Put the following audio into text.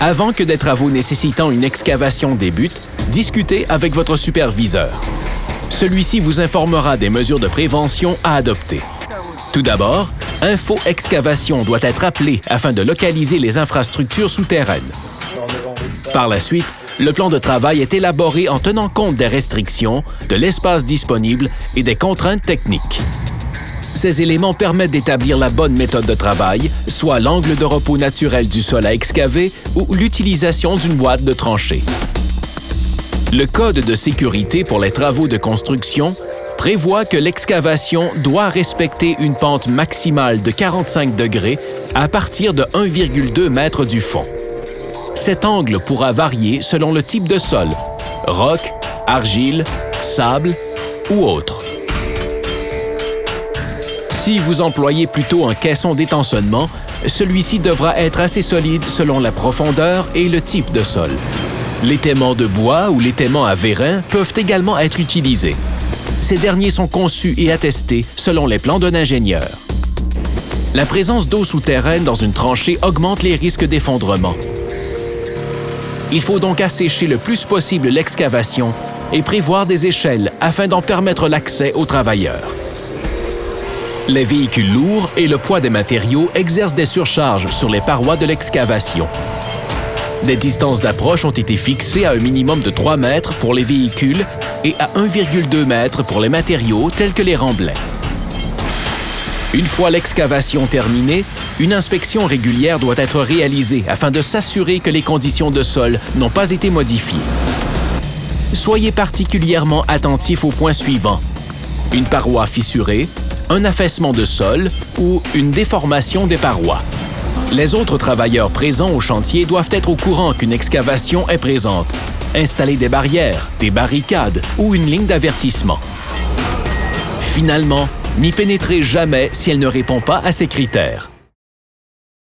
Avant que des travaux nécessitant une excavation débutent, discutez avec votre superviseur. Celui-ci vous informera des mesures de prévention à adopter. Tout d'abord, Info Excavation doit être appelé afin de localiser les infrastructures souterraines. Par la suite, le plan de travail est élaboré en tenant compte des restrictions, de l'espace disponible et des contraintes techniques. Ces éléments permettent d'établir la bonne méthode de travail, soit l'angle de repos naturel du sol à excaver ou l'utilisation d'une boîte de tranchée. Le Code de sécurité pour les travaux de construction prévoit que l'excavation doit respecter une pente maximale de 45 degrés à partir de 1,2 m du fond. Cet angle pourra varier selon le type de sol, roc, argile, sable ou autre. Si vous employez plutôt un caisson d'étançonnement, celui-ci devra être assez solide selon la profondeur et le type de sol. L'étaiement de bois ou l'étaiement à vérin peuvent également être utilisés. Ces derniers sont conçus et attestés selon les plans d'un ingénieur. La présence d'eau souterraine dans une tranchée augmente les risques d'effondrement. Il faut donc assécher le plus possible l'excavation et prévoir des échelles afin d'en permettre l'accès aux travailleurs. Les véhicules lourds et le poids des matériaux exercent des surcharges sur les parois de l'excavation. Des distances d'approche ont été fixées à un minimum de 3 mètres pour les véhicules et à 1,2 m pour les matériaux tels que les remblais. Une fois l'excavation terminée, une inspection régulière doit être réalisée afin de s'assurer que les conditions de sol n'ont pas été modifiées. Soyez particulièrement attentif aux points suivants: une paroi fissurée, un affaissement de sol ou une déformation des parois. Les autres travailleurs présents au chantier doivent être au courant qu'une excavation est présente. Installer des barrières, des barricades ou une ligne d'avertissement. Finalement, n'y pénétrez jamais si elle ne répond pas à ces critères.